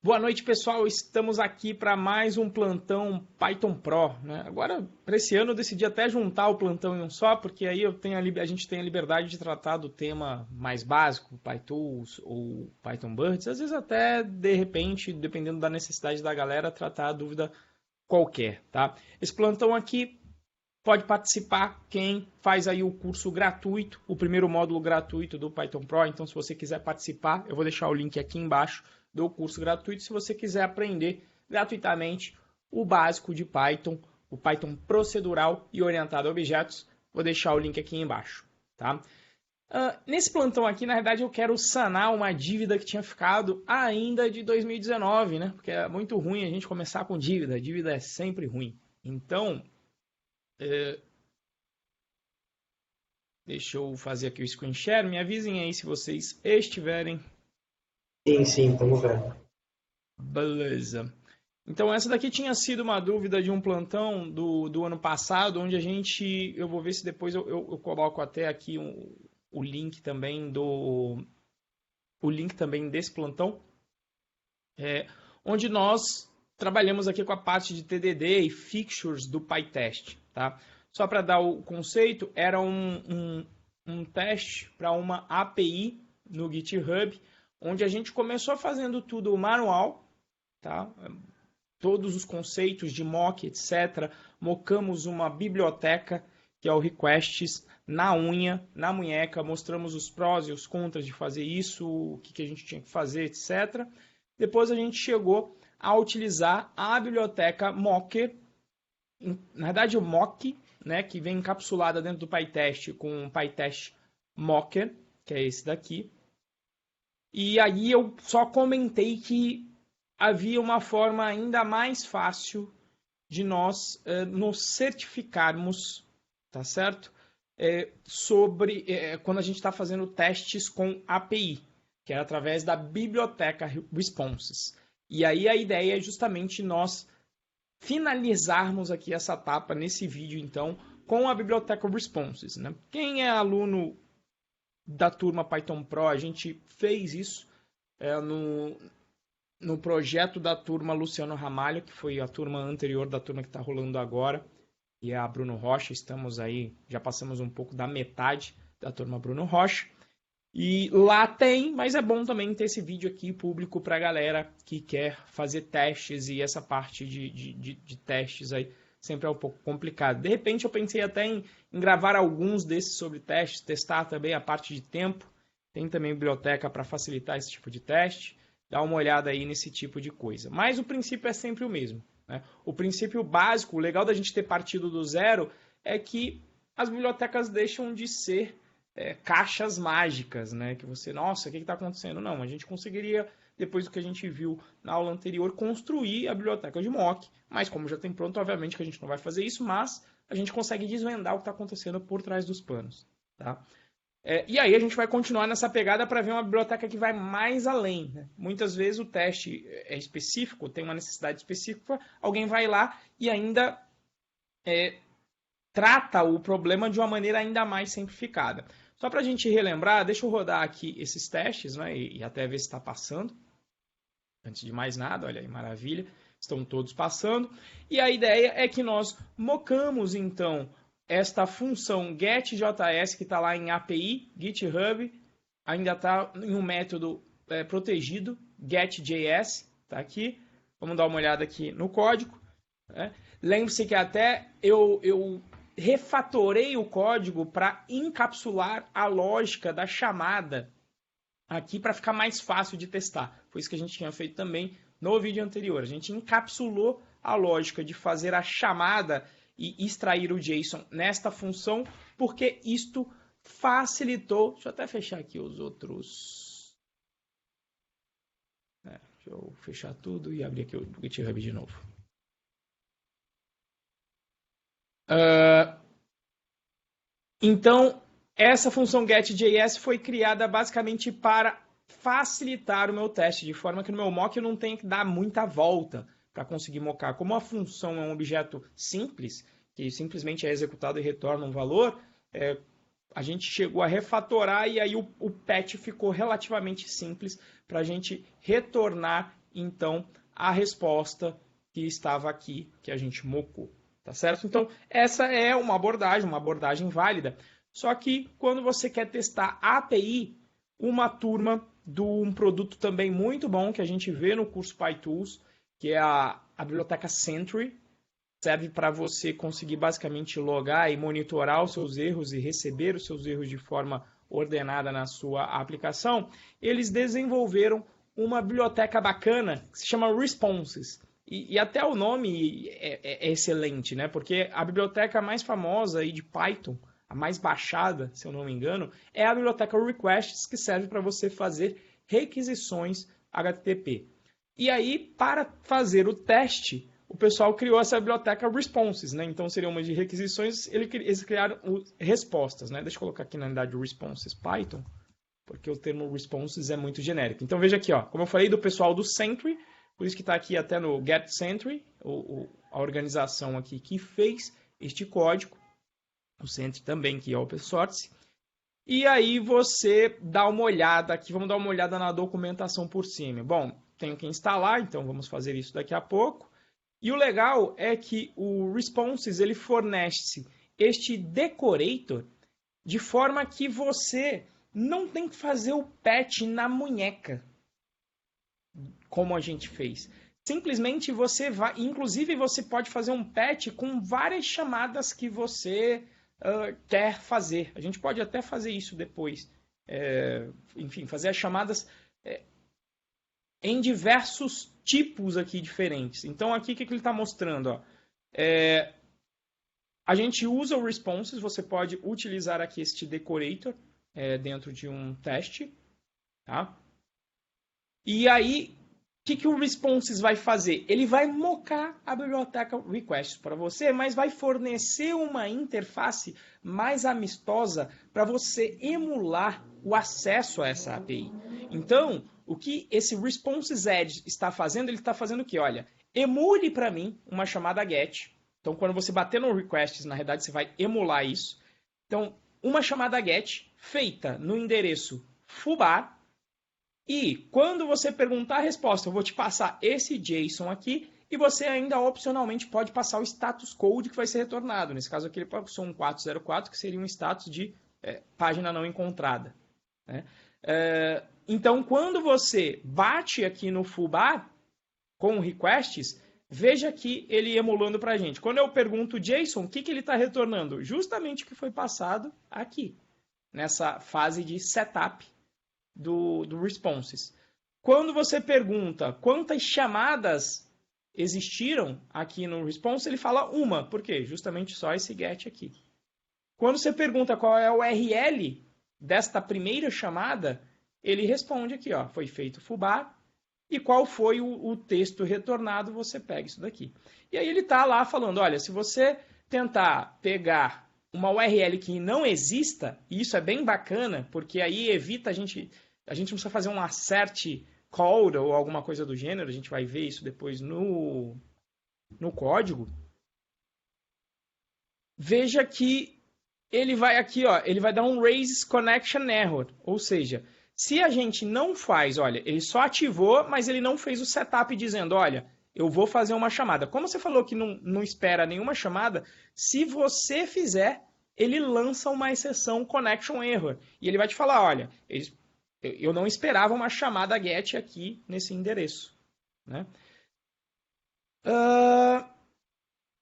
Boa noite, pessoal. Estamos aqui para mais um plantão Python Pro, né? Agora, para esse ano, eu decidi até juntar o plantão em um só, porque aí a gente tem a liberdade de tratar do tema mais básico, PyTools ou Python Birds, às vezes até, de repente, dependendo da necessidade da galera, tratar a dúvida qualquer, tá? Esse plantão aqui pode participar quem faz aí o curso gratuito, o primeiro módulo gratuito do Python Pro. Então, se você quiser participar, eu vou deixar o link aqui embaixo do curso gratuito. Se você quiser aprender gratuitamente o básico de Python, o Python procedural e orientado a objetos, vou deixar o link aqui embaixo, tá? Nesse plantão aqui, na verdade, eu quero sanar uma dívida que tinha ficado ainda de 2019, né? Porque é muito ruim a gente começar com dívida. Dívida é sempre ruim. Então, deixa eu fazer aqui o screen share. Me avisem aí se vocês estiverem. Sim, estamos vendo. Beleza. Então essa daqui tinha sido uma dúvida de um plantão do ano passado, onde eu vou ver se depois eu coloco até aqui o link também desse plantão, onde nós trabalhamos aqui com a parte de TDD e fixtures do PyTest, tá? Só para dar o conceito, era um teste para uma API no GitHub, onde a gente começou fazendo tudo manual, tá? Todos os conceitos de mock, etc. Mocamos uma biblioteca, que é o requests, na unha, na munheca, mostramos os prós e os contras de fazer isso, o que a gente tinha que fazer, etc. Depois a gente chegou a utilizar a biblioteca Mocker, na verdade o mock, né, que vem encapsulada dentro do PyTest com o PyTest Mocker, que é esse daqui. E aí eu só comentei que havia uma forma ainda mais fácil de nós nos certificarmos, tá certo? Sobre quando a gente está fazendo testes com API, que é através da biblioteca Responses. E aí a ideia é justamente nós finalizarmos aqui essa etapa nesse vídeo, então, com a biblioteca Responses, né? Quem é aluno da turma Python Pro, a gente fez isso no projeto da turma Luciano Ramalho, que foi a turma anterior da turma que está rolando agora, e a Bruno Rocha. Estamos aí, já passamos um pouco da metade da turma Bruno Rocha. E lá tem, mas é bom também ter esse vídeo aqui público para a galera que quer fazer testes, e essa parte de testes aí sempre é um pouco complicado. De repente eu pensei até em gravar alguns desses sobre testes, testar também a parte de tempo. Tem também biblioteca para facilitar esse tipo de teste. Dá uma olhada aí nesse tipo de coisa. Mas o princípio é sempre o mesmo, né? O princípio básico, o legal da gente ter partido do zero, é que as bibliotecas deixam de ser caixas mágicas, né? Que você, nossa, o que está acontecendo? Não, a gente conseguiria, depois do que a gente viu na aula anterior, construir a biblioteca de mock, mas como já tem pronto, obviamente que a gente não vai fazer isso, mas a gente consegue desvendar o que está acontecendo por trás dos panos, tá? E aí a gente vai continuar nessa pegada para ver uma biblioteca que vai mais além, né? Muitas vezes o teste é específico, tem uma necessidade específica, alguém vai lá e ainda trata o problema de uma maneira ainda mais simplificada. Só para a gente relembrar, deixa eu rodar aqui esses testes, né, e até ver se está passando. Antes de mais nada, olha aí, maravilha, estão todos passando. E a ideia é que nós mocamos, então, esta função getJS, que está lá em API, GitHub, ainda está em um método protegido, getJS, está aqui. Vamos dar uma olhada aqui no código, né? Lembre-se que até eu refatorei o código para encapsular a lógica da chamada aqui para ficar mais fácil de testar. Foi isso que a gente tinha feito também no vídeo anterior. A gente encapsulou a lógica de fazer a chamada e extrair o JSON nesta função, porque isto facilitou. Deixa eu até fechar aqui os outros. Deixa eu fechar tudo e abrir aqui o GitHub de novo. Então, essa função getJS foi criada basicamente para facilitar o meu teste, de forma que no meu mock eu não tenho que dar muita volta para conseguir mocar. Como a função é um objeto simples, que simplesmente é executado e retorna um valor, a gente chegou a refatorar e aí o patch ficou relativamente simples para a gente retornar então, a resposta que estava aqui, que a gente mocou. Tá certo? Então, essa é uma abordagem válida. Só que quando você quer testar a API, uma turma de um produto também muito bom que a gente vê no curso PyTools, que é a biblioteca Sentry, serve para você conseguir basicamente logar e monitorar os seus erros e receber os seus erros de forma ordenada na sua aplicação. Eles desenvolveram uma biblioteca bacana que se chama Responses. E até o nome é excelente, né? Porque a biblioteca mais famosa aí de Python, a mais baixada, se eu não me engano, é a biblioteca Requests, que serve para você fazer requisições HTTP. E aí, para fazer o teste, o pessoal criou essa biblioteca Responses, né? Então, seria uma de requisições, eles criaram respostas, né? Deixa eu colocar aqui na unidade Responses Python, porque o termo Responses é muito genérico. Então, veja aqui, ó, como eu falei do pessoal do Sentry, por isso que está aqui até no Get Sentry, a organização aqui que fez este código, o Sentry também, que é open source. E aí você dá uma olhada aqui, vamos dar uma olhada na documentação por cima. Bom, tenho que instalar, então vamos fazer isso daqui a pouco. E o legal é que o Responses ele fornece este decorator de forma que você não tem que fazer o patch na munheca, como a gente fez. Simplesmente você vai... Inclusive, você pode fazer um patch com várias chamadas que você quer fazer. A gente pode até fazer isso depois. Enfim, fazer as chamadas em diversos tipos aqui diferentes. Então, aqui o que ele está mostrando? Ó? A gente usa o Responses. Você pode utilizar aqui este decorator dentro de um teste. Tá? E aí, o que o Responses vai fazer? Ele vai mocar a biblioteca Requests para você, mas vai fornecer uma interface mais amistosa para você emular o acesso a essa API. Então, o que esse Responses Edge está fazendo? Ele está fazendo o quê? Olha, emule para mim uma chamada GET. Então, quando você bater no Requests, na realidade, você vai emular isso. Então, uma chamada GET feita no endereço foobar. E quando você perguntar a resposta, eu vou te passar esse JSON aqui e você ainda opcionalmente pode passar o status code que vai ser retornado. Nesse caso aqui ele passou um 404, que seria um status de página não encontrada. Né? Então, quando você bate aqui no foobar com requests, veja aqui ele emulando para a gente. Quando eu pergunto JSON, o que ele está retornando? Justamente o que foi passado aqui, nessa fase de setup do Responses. Quando você pergunta quantas chamadas existiram aqui no Response, ele fala uma. Por quê? Justamente só esse GET aqui. Quando você pergunta qual é o URL desta primeira chamada, ele responde aqui, ó, foi feito foobar. E qual foi o texto retornado, você pega isso daqui. E aí ele está lá falando, olha, se você tentar pegar uma URL que não exista, e isso é bem bacana, porque aí evita a gente não precisa fazer um assert code ou alguma coisa do gênero, a gente vai ver isso depois no código. Veja que ele vai aqui, ó, ele vai dar um raise connection error, ou seja, se a gente não faz, olha, ele só ativou, mas ele não fez o setup dizendo, olha, eu vou fazer uma chamada. Como você falou que não espera nenhuma chamada, se você fizer, ele lança uma exceção connection error. E ele vai te falar, olha, eu não esperava uma chamada GET aqui nesse endereço. Né?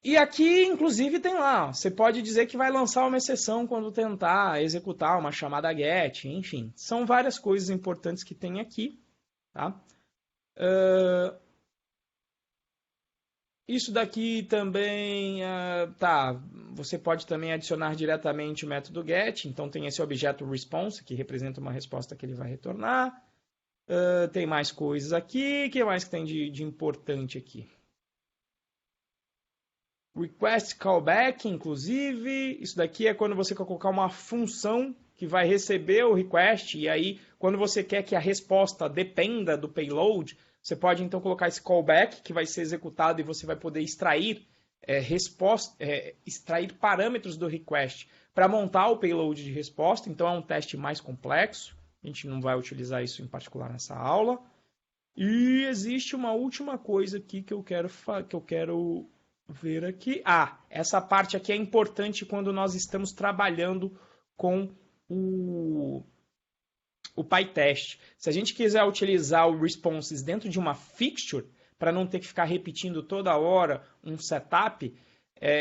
E aqui, inclusive, tem lá, ó, você pode dizer que vai lançar uma exceção quando tentar executar uma chamada GET, enfim. São várias coisas importantes que tem aqui. Tá? Isso daqui também, você pode também adicionar diretamente o método GET, então tem esse objeto response, que representa uma resposta que ele vai retornar. Tem mais coisas aqui, o que mais que tem de importante aqui? Request callback, inclusive, isso daqui é quando você quer colocar uma função que vai receber o request, e aí quando você quer que a resposta dependa do payload, você pode então colocar esse callback que vai ser executado e você vai poder extrair extrair parâmetros do request para montar o payload de resposta. Então é um teste mais complexo. A gente não vai utilizar isso em particular nessa aula. E existe uma última coisa aqui que eu quero ver aqui. Essa parte aqui é importante quando nós estamos trabalhando com o PyTest. Se a gente quiser utilizar o responses dentro de uma fixture, para não ter que ficar repetindo toda hora um setup,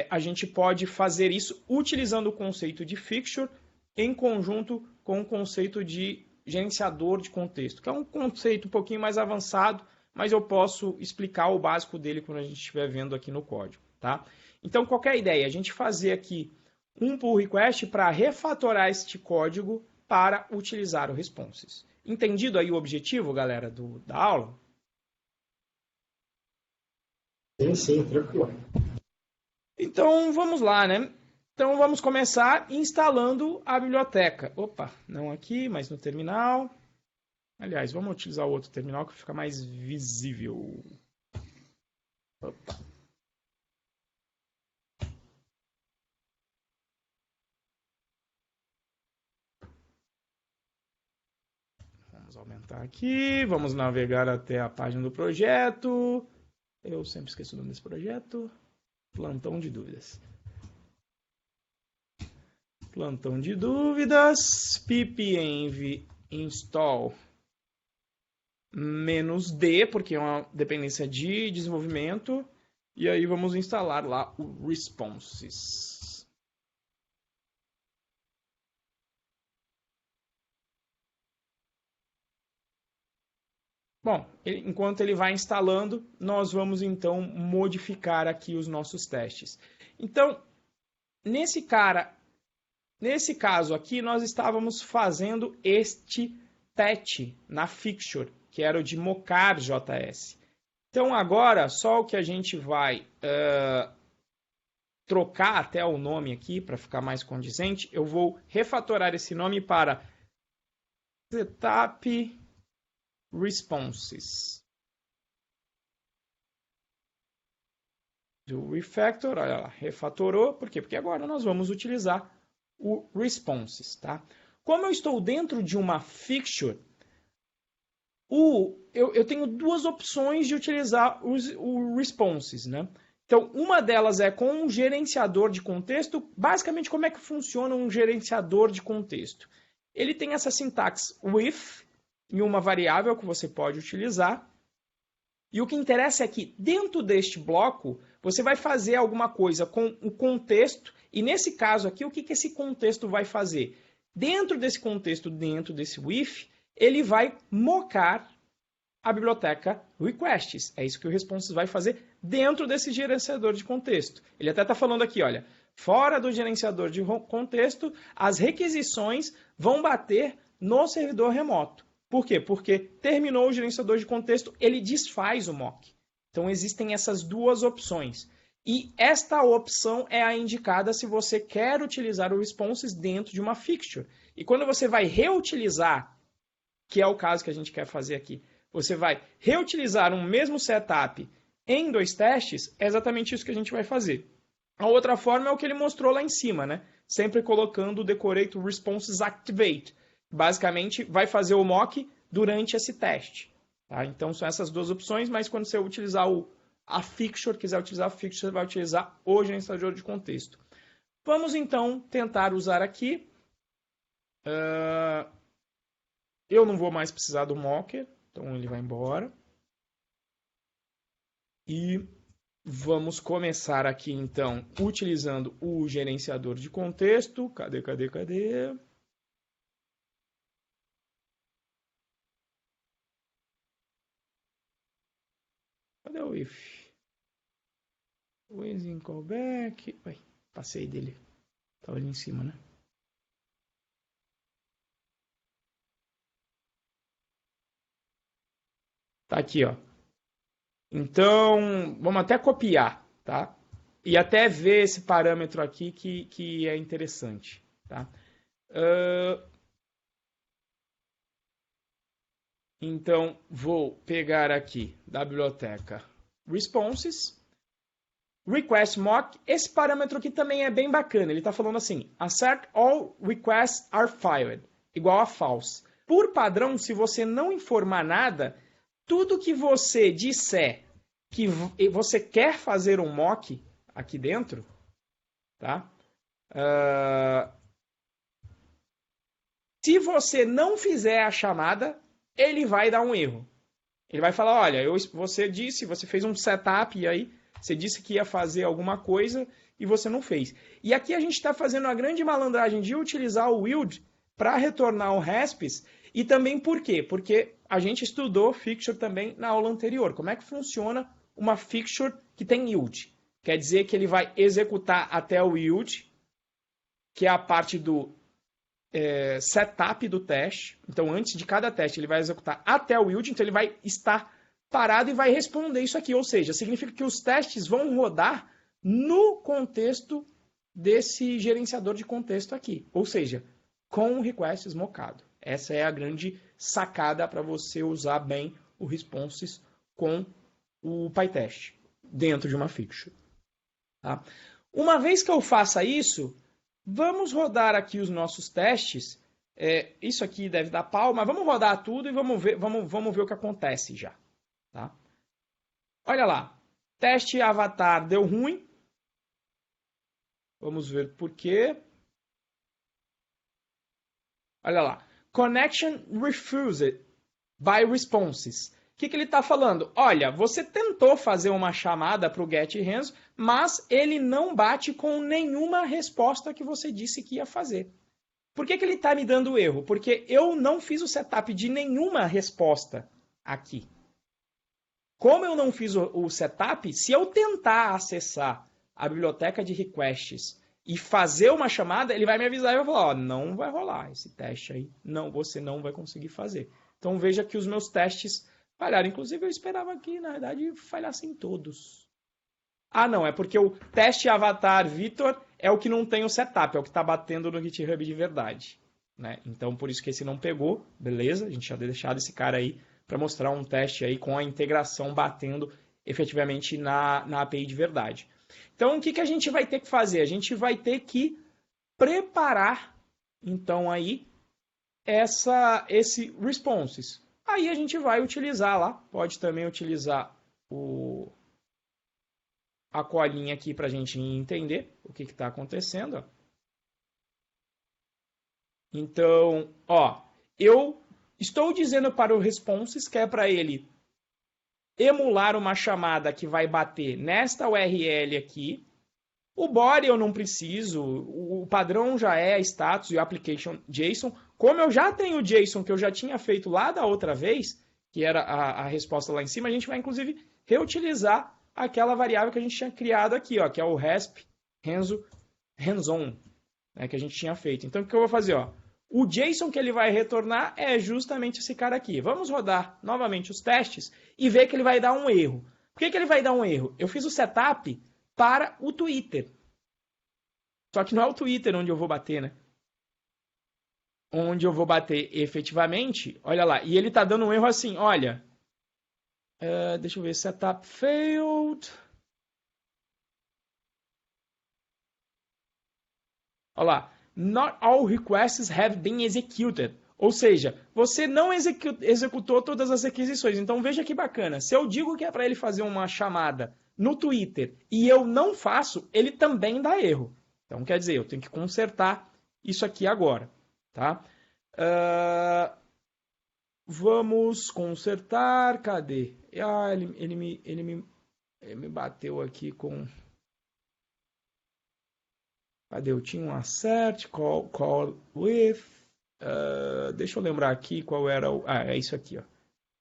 a gente pode fazer isso utilizando o conceito de fixture em conjunto com o conceito de gerenciador de contexto, que é um conceito um pouquinho mais avançado, mas eu posso explicar o básico dele quando a gente estiver vendo aqui no código, tá? Então, qualquer ideia, a gente fazer aqui um pull request para refatorar este código para utilizar o responses. Entendido aí o objetivo, galera, da aula? Sim, tranquilo. Então, vamos lá, né? Então, vamos começar instalando a biblioteca. Opa, não aqui, mas no terminal. Aliás, vamos utilizar o outro terminal que fica mais visível. Opa. Vamos aumentar aqui, vamos navegar até a página do projeto. Eu sempre esqueço o nome desse projeto. Plantão de dúvidas. Plantão de dúvidas, pipenv install -d, porque é uma dependência de desenvolvimento, e aí vamos instalar lá o responses. Bom, enquanto ele vai instalando, nós vamos então modificar aqui os nossos testes. Então, nesse caso aqui, nós estávamos fazendo este patch na fixture, que era o de mocar JS. Então, agora, só o que a gente vai trocar até o nome aqui, para ficar mais condizente, eu vou refatorar esse nome para setup responses. Do refactor, olha lá, refatorou. Por quê? Porque agora nós vamos utilizar o responses, tá? Como eu estou dentro de uma fixture, eu tenho duas opções de utilizar o responses, né? Então, uma delas é com um gerenciador de contexto. Basicamente, como é que funciona um gerenciador de contexto? Ele tem essa sintaxe with em uma variável que você pode utilizar. E o que interessa é que dentro deste bloco, você vai fazer alguma coisa com o contexto. E nesse caso aqui, o que esse contexto vai fazer? Dentro desse contexto, dentro desse with, ele vai mocar a biblioteca requests. É isso que o responses vai fazer dentro desse gerenciador de contexto. Ele até está falando aqui, olha, fora do gerenciador de contexto, as requisições vão bater no servidor remoto. Por quê? Porque terminou o gerenciador de contexto, ele desfaz o mock. Então, existem essas duas opções. E esta opção é a indicada se você quer utilizar o responses dentro de uma fixture. E quando você vai reutilizar, que é o caso que a gente quer fazer aqui, você vai reutilizar um mesmo setup em dois testes, é exatamente isso que a gente vai fazer. A outra forma é o que ele mostrou lá em cima, né? Sempre colocando o decorate responses activate. Basicamente, vai fazer o mock durante esse teste. Tá? Então, são essas duas opções, mas quando você utilizar a fixture, quiser utilizar a fixture, você vai utilizar o gerenciador de contexto. Vamos, então, tentar usar aqui. Eu não vou mais precisar do mocker, então ele vai embora. E vamos começar aqui, então, utilizando o gerenciador de contexto. Cadê? Cadê o if? Using callback. Ué, passei dele. Estava ali em cima, né? Tá aqui, ó. Então, vamos até copiar, tá? E até ver esse parâmetro aqui que é interessante, tá? Então, vou pegar aqui da biblioteca responses, request mock. Esse parâmetro aqui também é bem bacana. Ele está falando assim, assert all requests are filed, igual a false. Por padrão, se você não informar nada, tudo que você disser que você quer fazer um mock aqui dentro, tá? Se você não fizer a chamada, ele vai dar um erro. Ele vai falar, olha, você fez um setup e aí você disse que ia fazer alguma coisa e você não fez. E aqui a gente está fazendo a grande malandragem de utilizar o yield para retornar o respes. E também por quê? Porque a gente estudou fixture também na aula anterior. Como é que funciona uma fixture que tem yield? Quer dizer que ele vai executar até o yield, que é a parte do setup do teste. Então, antes de cada teste, ele vai executar até o yield. Então, ele vai estar parado e vai responder isso aqui. Ou seja, significa que os testes vão rodar no contexto desse gerenciador de contexto aqui. Ou seja, com o request smocado. Essa é a grande sacada para você usar bem o responses com o PyTest dentro de uma fixture. Tá? Uma vez que eu faça isso, vamos rodar aqui os nossos testes. Isso aqui deve dar pau, mas vamos rodar tudo e vamos ver o que acontece já. Tá? Olha lá. Teste avatar deu ruim. Vamos ver por quê. Olha lá. Connection refused by responses. O que ele está falando? Olha, você tentou fazer uma chamada para o getRansom, mas ele não bate com nenhuma resposta que você disse que ia fazer. Por que ele está me dando erro? Porque eu não fiz o setup de nenhuma resposta aqui. Como eu não fiz o setup, se eu tentar acessar a biblioteca de requests e fazer uma chamada, ele vai me avisar e vai falar, não vai rolar esse teste aí, você não vai conseguir fazer. Então veja que os meus testes falharam. Inclusive eu esperava que, na verdade, falhassem todos. Ah, não, é porque o teste avatar Vitor é o que não tem o setup, é o que está batendo no GitHub de verdade. Né? Então por isso que esse não pegou, beleza? A gente já deixado esse cara aí para mostrar um teste aí com a integração batendo efetivamente na API de verdade. Então, o que a gente vai ter que fazer? A gente vai ter que preparar, então, aí, esse responses. Aí a gente vai utilizar lá, pode também utilizar a colinha aqui para a gente entender o que está acontecendo. Ó. Então, eu estou dizendo para o responses que é para ele emular uma chamada que vai bater nesta URL aqui. O body eu não preciso, o padrão já é status e o application JSON. Como eu já tenho o JSON que eu já tinha feito lá da outra vez, que era a resposta lá em cima, a gente vai inclusive reutilizar aquela variável que a gente tinha criado aqui, ó, que é o resp hands-on, né, que a gente tinha feito. Então o que eu vou fazer? Ó? O JSON que ele vai retornar é justamente esse cara aqui. Vamos rodar novamente os testes e ver que ele vai dar um erro. Por que ele vai dar um erro? Eu fiz o setup para o Twitter. Só que não é o Twitter onde eu vou bater, né? Onde eu vou bater efetivamente, olha lá. E ele está dando um erro assim, olha. Deixa eu ver, setup failed. Olha lá. Not all requests have been executed. Ou seja, você não executou todas as requisições. Então veja que bacana. Se eu digo que é para ele fazer uma chamada no Twitter e eu não faço, ele também dá erro. Então quer dizer, eu tenho que consertar isso aqui agora. Tá? Vamos consertar. Cadê? Ele me bateu aqui com... Cadê? Eu tinha um assert, call with. Deixa eu lembrar aqui qual era o... é isso aqui, ó.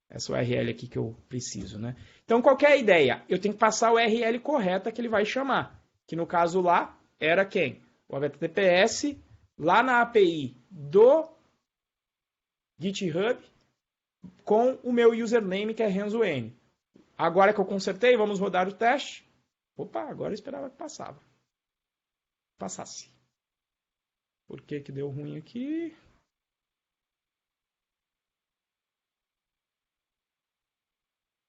Essa URL aqui que eu preciso, né? Então, qual que é a ideia? Eu tenho que passar a URL correta que ele vai chamar. Que no caso lá, era quem? O HTTPS, lá na API do GitHub, com o meu username, que é RenzoN. Agora que eu consertei, vamos rodar o teste. Opa, agora eu esperava que passasse. Por que deu ruim aqui?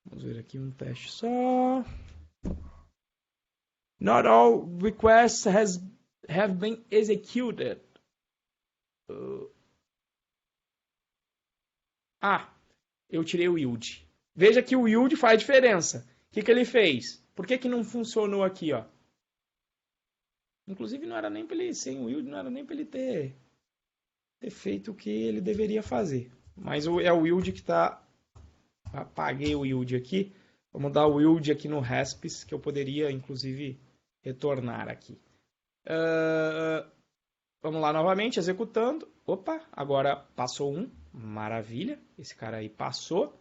Vamos ver aqui um teste só. Not all requests have been executed. Eu tirei o yield. Veja que o yield faz diferença. O que ele fez? Por que não funcionou aqui, ó? Inclusive, não era nem para ele, sem o yield, não era nem para ele ter feito o que ele deveria fazer. Mas é o yield que está... Apaguei o yield aqui. Vamos dar o yield aqui no Raspis, que eu poderia, inclusive, retornar aqui. Vamos lá novamente, executando. Opa, agora passou um. Maravilha. Esse cara aí passou.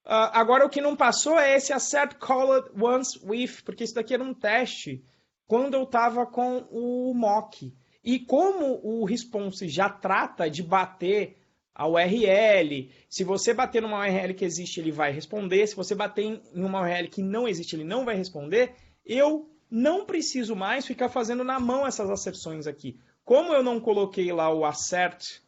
Agora o que não passou é esse assert called once with, porque isso daqui era um teste quando eu estava com o mock. E como o response já trata de bater a URL, se você bater numa URL que existe, ele vai responder. Se você bater em uma URL que não existe, ele não vai responder. Eu não preciso mais ficar fazendo na mão essas asserções aqui. Como eu não coloquei lá o assert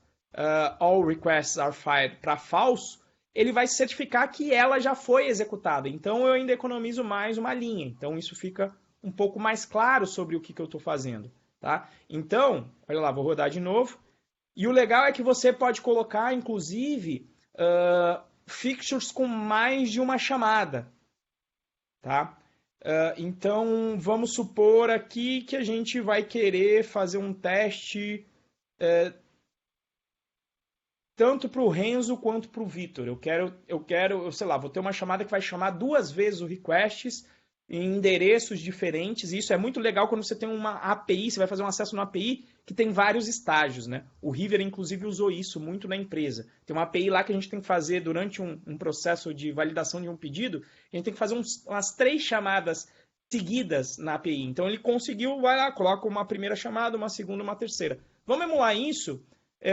all requests are fired para falso, ele vai certificar que ela já foi executada. Então, eu ainda economizo mais uma linha. Então, isso fica um pouco mais claro sobre o que eu estou fazendo. Tá? Então, olha lá, vou rodar de novo. E o legal é que você pode colocar, inclusive, fixtures com mais de uma chamada. Tá? Então, vamos supor aqui que a gente vai querer fazer um teste... tanto para o Renzo quanto para o Vitor. Eu quero, sei lá, vou ter uma chamada que vai chamar 2 vezes o requests em endereços diferentes. E isso é muito legal quando você tem uma API, você vai fazer um acesso numa API que tem vários estágios, né? O River, inclusive, usou isso muito na empresa. Tem uma API lá que a gente tem que fazer durante um processo de validação de um pedido, a gente tem que fazer umas 3 chamadas seguidas na API. Então, ele conseguiu, vai lá, coloca uma primeira chamada, uma segunda, uma terceira. Vamos emular isso...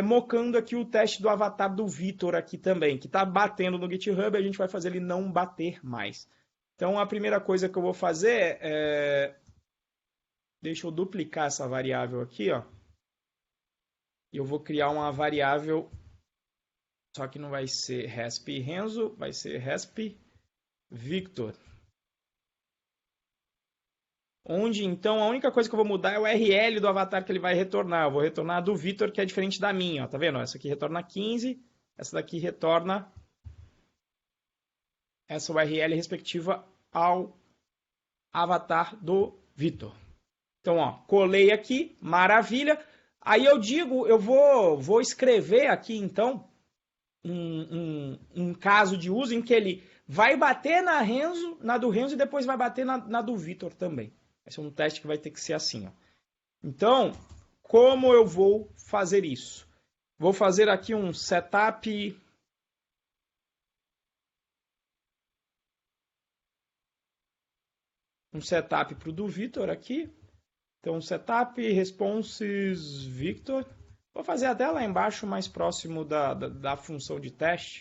mocando aqui o teste do avatar do Vitor aqui também, que está batendo no GitHub, a gente vai fazer ele não bater mais. Então, a primeira coisa que eu vou fazer é... Deixa eu duplicar essa variável aqui, ó. E eu vou criar uma variável, só que não vai ser resp Renzo, vai ser resp Victor. Onde, então, a única coisa que eu vou mudar é o URL do avatar que ele vai retornar. Eu vou retornar a do Vitor, que é diferente da minha. Ó, tá vendo? Essa aqui retorna 15, essa daqui retorna essa URL respectiva ao avatar do Vitor. Então, ó, colei aqui, maravilha. Aí eu digo, eu vou escrever aqui, então, um caso de uso em que ele vai bater na do Renzo e depois vai bater na do Vitor também. Vai ser um teste que vai ter que ser assim. Ó. Então, como eu vou fazer isso? Vou fazer aqui um setup. Um setup para o do Vitor aqui. Então, setup responses Victor. Vou fazer até lá embaixo, mais próximo da função de teste.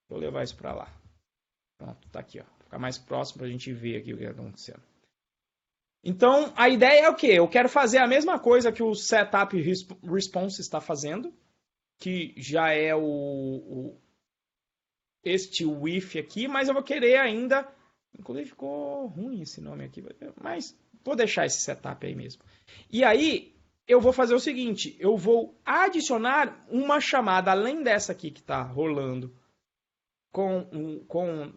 Vou levar isso para lá. Pronto, tá aqui. Ó. Vou ficar mais próximo para a gente ver aqui o que está acontecendo. Então, a ideia é o quê? Eu quero fazer a mesma coisa que o setup response está fazendo, que já é este with aqui, mas eu vou querer ainda... Inclusive ficou ruim esse nome aqui, mas vou deixar esse setup aí mesmo. E aí, eu vou fazer o seguinte, eu vou adicionar uma chamada, além dessa aqui que está rolando com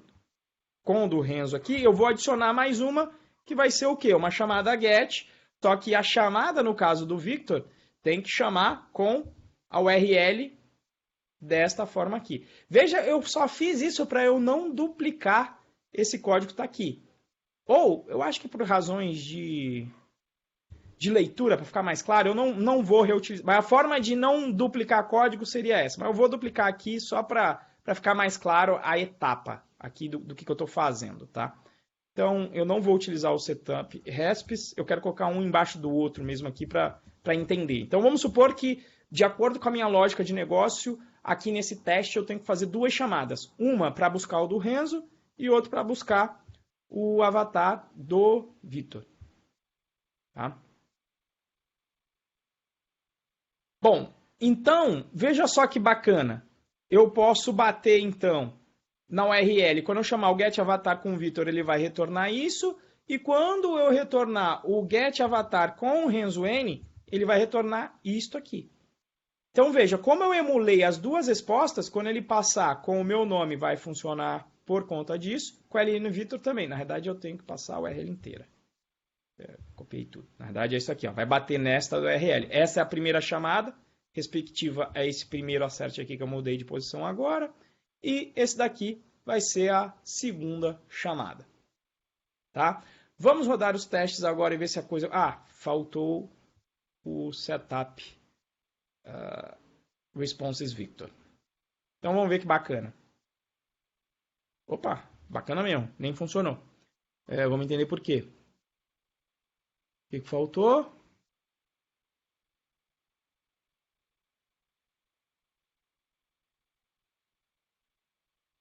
o do Renzo aqui, eu vou adicionar mais uma, que vai ser o quê? Uma chamada get, só que a chamada, no caso do Victor, tem que chamar com a URL desta forma aqui. Veja, eu só fiz isso para eu não duplicar esse código que está aqui. Ou, eu acho que por razões de leitura, para ficar mais claro, eu não vou reutilizar. Mas a forma de não duplicar código seria essa. Mas eu vou duplicar aqui só para ficar mais claro a etapa aqui do que eu estou fazendo, tá? Então, eu não vou utilizar o setup Raspis, eu quero colocar um embaixo do outro mesmo aqui para entender. Então, vamos supor que, de acordo com a minha lógica de negócio, aqui nesse teste eu tenho que fazer 2 chamadas. Uma para buscar o do Renzo e outra para buscar o avatar do Vitor. Tá? Bom, então, veja só que bacana. Eu posso bater, então, na URL. Quando eu chamar o getAvatar com o Vitor, ele vai retornar isso. E quando eu retornar o getAvatar com o RenzoN, ele vai retornar isto aqui. Então veja, como eu emulei as duas respostas, quando ele passar com o meu nome vai funcionar por conta disso, com a LN Victor também. Na verdade eu tenho que passar a URL inteira. Copiei tudo. Na verdade é isso aqui, ó. Vai bater nesta URL. Essa é a primeira chamada, respectiva a esse primeiro acerte aqui que eu mudei de posição agora. E esse daqui vai ser a segunda chamada. Tá? Vamos rodar os testes agora e ver se a coisa... Ah, faltou o setup responses Victor. Então vamos ver que bacana. Opa, bacana mesmo. Nem funcionou. Vamos entender por quê. O que faltou?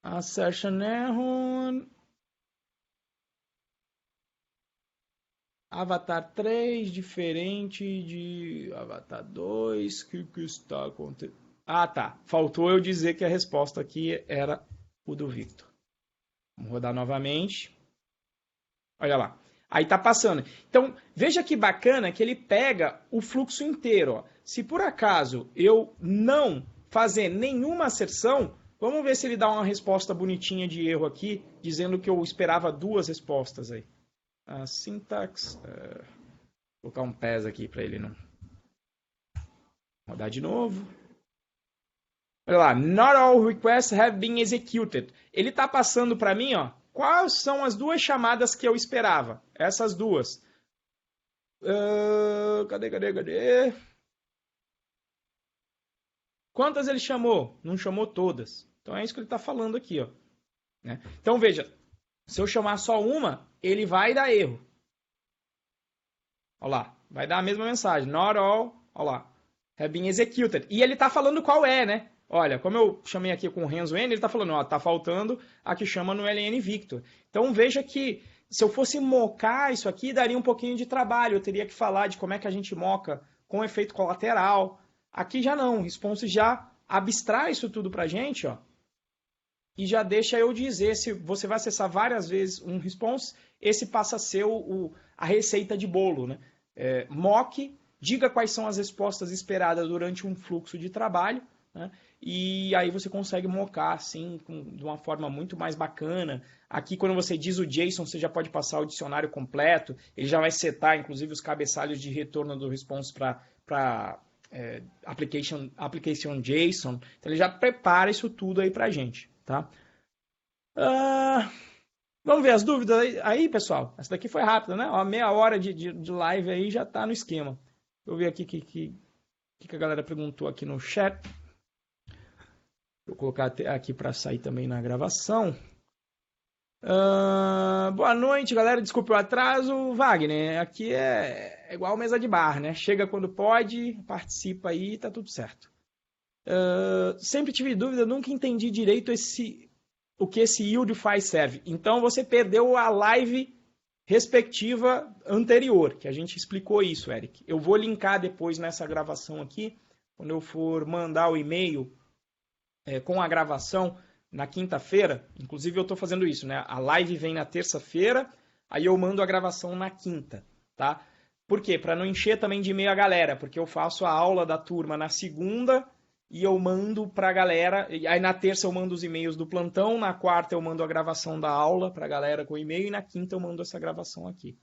Assertion error. Avatar 3, diferente de Avatar 2. O que está acontecendo? Ah, tá. Faltou eu dizer que a resposta aqui era o do Victor. Vamos rodar novamente. Olha lá. Aí tá passando. Então, veja que bacana que ele pega o fluxo inteiro. Ó. Se por acaso eu não fazer nenhuma asserção, vamos ver se ele dá uma resposta bonitinha de erro aqui, dizendo que eu esperava duas respostas aí. A syntax. Vou colocar um PES aqui para ele não. Rodar de novo. Olha lá. Not all requests have been executed. Ele está passando para mim, ó. Quais são as duas chamadas que eu esperava? Essas duas. Cadê? Quantas ele chamou? Não chamou todas. Então é isso que ele está falando aqui, ó. Né? Então veja. Se eu chamar só uma, ele vai dar erro. Olha lá. Vai dar a mesma mensagem. Not all. Olha lá. Have been executed. E ele está falando qual é, né? Olha, como eu chamei aqui com o Renzo N, ele está falando, ó, tá faltando a que chama no LN Victor. Então veja que se eu fosse mocar isso aqui, daria um pouquinho de trabalho. Eu teria que falar de como é que a gente moca com efeito colateral. Aqui já não. O Response já abstrai isso tudo pra gente, ó. E já deixa eu dizer, se você vai acessar várias vezes um response, esse passa a ser a receita de bolo. Né? Mock, diga quais são as respostas esperadas durante um fluxo de trabalho, né? E aí você consegue mocar assim, de uma forma muito mais bacana. Aqui, quando você diz o JSON, você já pode passar o dicionário completo, ele já vai setar, inclusive, os cabeçalhos de retorno do response para application JSON. Então, ele já prepara isso tudo aí para a gente. Tá? Vamos ver as dúvidas aí, pessoal. Essa daqui foi rápida, né? Ó, meia hora de live aí já está no esquema. Deixa eu ver aqui o que a galera perguntou aqui no chat. Vou colocar aqui para sair também na gravação. Boa noite, galera. Desculpe o atraso. Wagner, aqui é igual mesa de bar, né? Chega quando pode, participa aí, tá tudo certo. Sempre tive dúvida, nunca entendi direito o que esse yieldify serve. Então você perdeu a live respectiva anterior, que a gente explicou isso, Eric. Eu vou linkar depois nessa gravação aqui, quando eu for mandar o e-mail com a gravação na quinta-feira. Inclusive eu estou fazendo isso, né? A live vem na terça-feira, aí eu mando a gravação na quinta, tá? Por quê? Para não encher também de e-mail a galera, porque eu faço a aula da turma na segunda e eu mando para a galera, aí na terça eu mando os e-mails do plantão, na quarta eu mando a gravação da aula para a galera com e-mail e na quinta eu mando essa gravação aqui.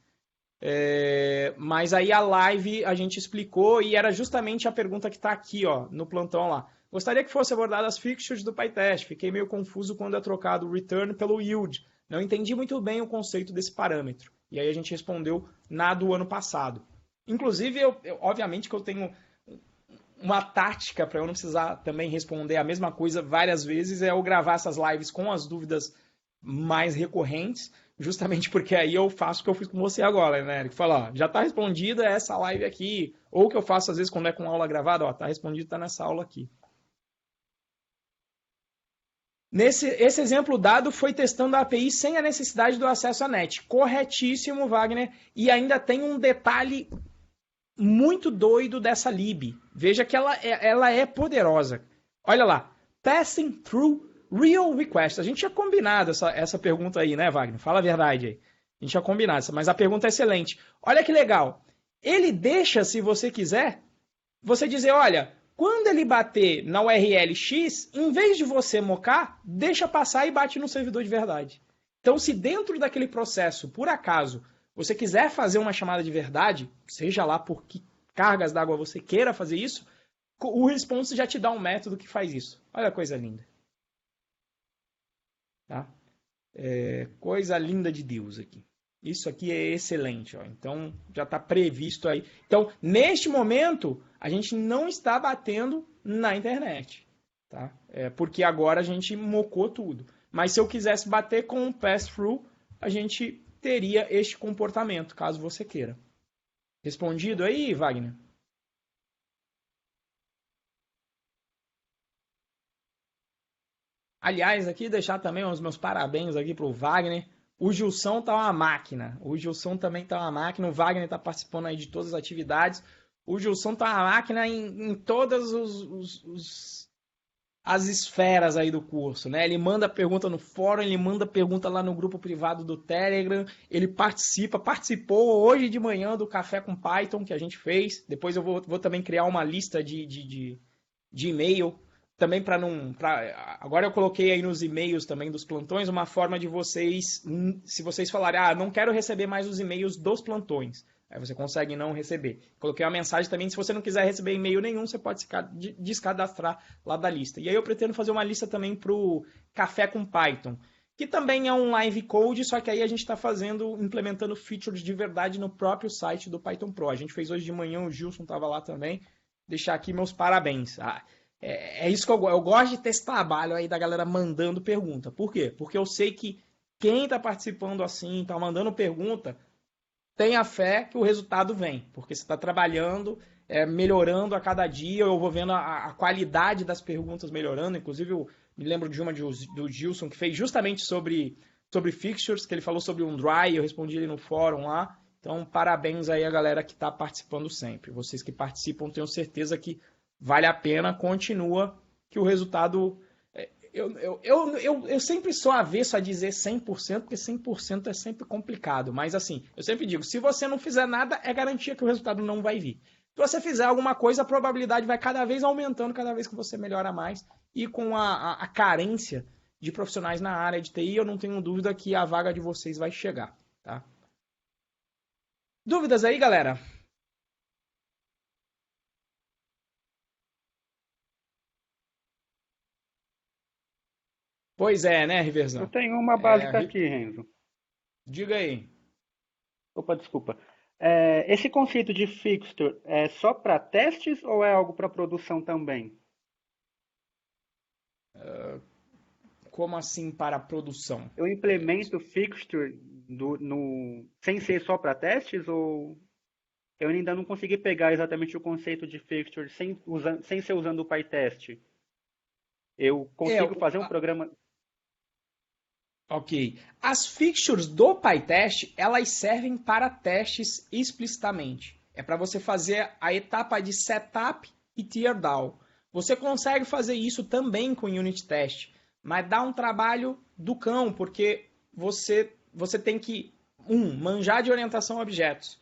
Mas aí a live a gente explicou e era justamente a pergunta que está aqui, ó, no plantão lá. Gostaria que fosse abordada as fixtures do PyTest. Fiquei meio confuso quando é trocado o return pelo yield. Não entendi muito bem o conceito desse parâmetro. E aí a gente respondeu na do ano passado. Inclusive, obviamente que eu tenho uma tática para eu não precisar também responder a mesma coisa várias vezes, é eu gravar essas lives com as dúvidas mais recorrentes, justamente porque aí eu faço o que eu fiz com você agora, né, Eric? Fala, ó, já está respondida essa live aqui. Ou o que eu faço às vezes quando é com aula gravada, ó, está respondido, está nessa aula aqui. Esse exemplo dado foi testando a API sem a necessidade do acesso à net. Corretíssimo, Wagner. E ainda tem um detalhe muito doido dessa lib. Veja que ela é poderosa. Olha lá. Passing through real request. A gente tinha combinado essa pergunta aí, né, Wagner? Fala a verdade aí. A gente tinha combinado, mas a pergunta é excelente. Olha que legal. Ele deixa, se você quiser, você dizer, olha, Quando ele bater na URL X, em vez de você mocar, deixa passar e bate no servidor de verdade. Então, se dentro daquele processo, por acaso, você quiser fazer uma chamada de verdade, seja lá por que cargas d'água você queira fazer isso, o response já te dá um método que faz isso. Olha a coisa linda. Tá? Coisa linda de Deus aqui. Isso aqui é excelente. Ó. Então, já está previsto aí. Então, neste momento, a gente não está batendo na internet. Tá? Porque agora a gente mocou tudo. Mas se eu quisesse bater com um pass-through, a gente teria este comportamento, caso você queira. Respondido aí, Wagner? Aliás, aqui deixar também os meus parabéns aqui para o Wagner. O Gilson tá uma máquina. O Gilson também tá uma máquina. O Wagner está participando aí de todas as atividades. O Gilson tá uma máquina em todas as esferas aí do curso, né? Ele manda pergunta no fórum, ele manda pergunta lá no grupo privado do Telegram, ele participou hoje de manhã do Café com Python que a gente fez. Depois eu vou também criar uma lista de e-mail também agora eu coloquei aí nos e-mails também dos plantões uma forma de vocês, se vocês falarem, não quero receber mais os e-mails dos plantões, aí você consegue não receber. Coloquei uma mensagem também, se você não quiser receber e-mail nenhum, você pode se descadastrar lá da lista. E aí eu pretendo fazer uma lista também para o Café com Python, que também é um live code, só que aí a gente está implementando features de verdade no próprio site do Python Pro. A gente fez hoje de manhã, o Gilson estava lá também. Deixar aqui meus parabéns. É isso que eu gosto de ter esse trabalho aí da galera mandando pergunta. Por quê? Porque eu sei que quem está participando assim, está mandando pergunta, tenha fé que o resultado vem. Porque você está trabalhando, melhorando a cada dia. Eu vou vendo a qualidade das perguntas melhorando. Inclusive, eu me lembro de uma do Gilson que fez justamente sobre fixtures, que ele falou sobre um dry. Eu respondi ele no fórum lá. Então, parabéns aí a galera que está participando sempre. Vocês que participam, tenho certeza que vale a pena, continua, que o resultado... Eu sempre sou avesso a dizer 100%, porque 100% é sempre complicado. Mas assim, eu sempre digo, se você não fizer nada, é garantia que o resultado não vai vir. Se você fizer alguma coisa, a probabilidade vai cada vez aumentando, cada vez que você melhora mais. E com a carência de profissionais na área de TI, eu não tenho dúvida que a vaga de vocês vai chegar. Tá? Dúvidas aí, galera? Pois é, né, Riverzão? Eu tenho uma básica aqui, Renzo. Diga aí. Opa, desculpa. Esse conceito de fixture é só para testes ou é algo para produção também? Como assim para produção? Eu implemento fixture sem ser só para testes ou eu ainda não consegui pegar exatamente o conceito de fixture sem ser usando o PyTest? Eu consigo fazer um programa... Ok. As fixtures do PyTest, elas servem para testes explicitamente. É para você fazer a etapa de setup e teardown. Você consegue fazer isso também com unit test, mas dá um trabalho do cão, porque você tem que, manjar de orientação a objetos.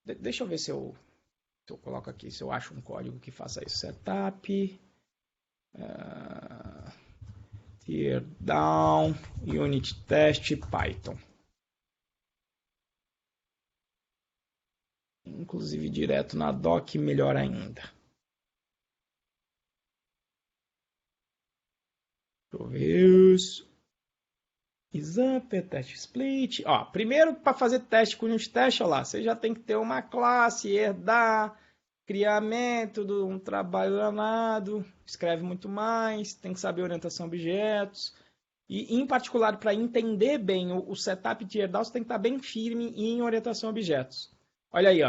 Deixa eu ver se eu coloco aqui, se eu acho um código que faça isso. Setup... Teardown, unit test, Python. Inclusive direto na doc, melhor ainda. Deixa eu ver isso. Example, test split. Primeiro, para fazer teste com unit test, você já tem que ter uma classe, herdar, criar método, um trabalho danado, escreve muito mais, tem que saber orientação a objetos. E, em particular, para entender bem o setup de teardown, você tem que estar bem firme em orientação a objetos. Olha aí,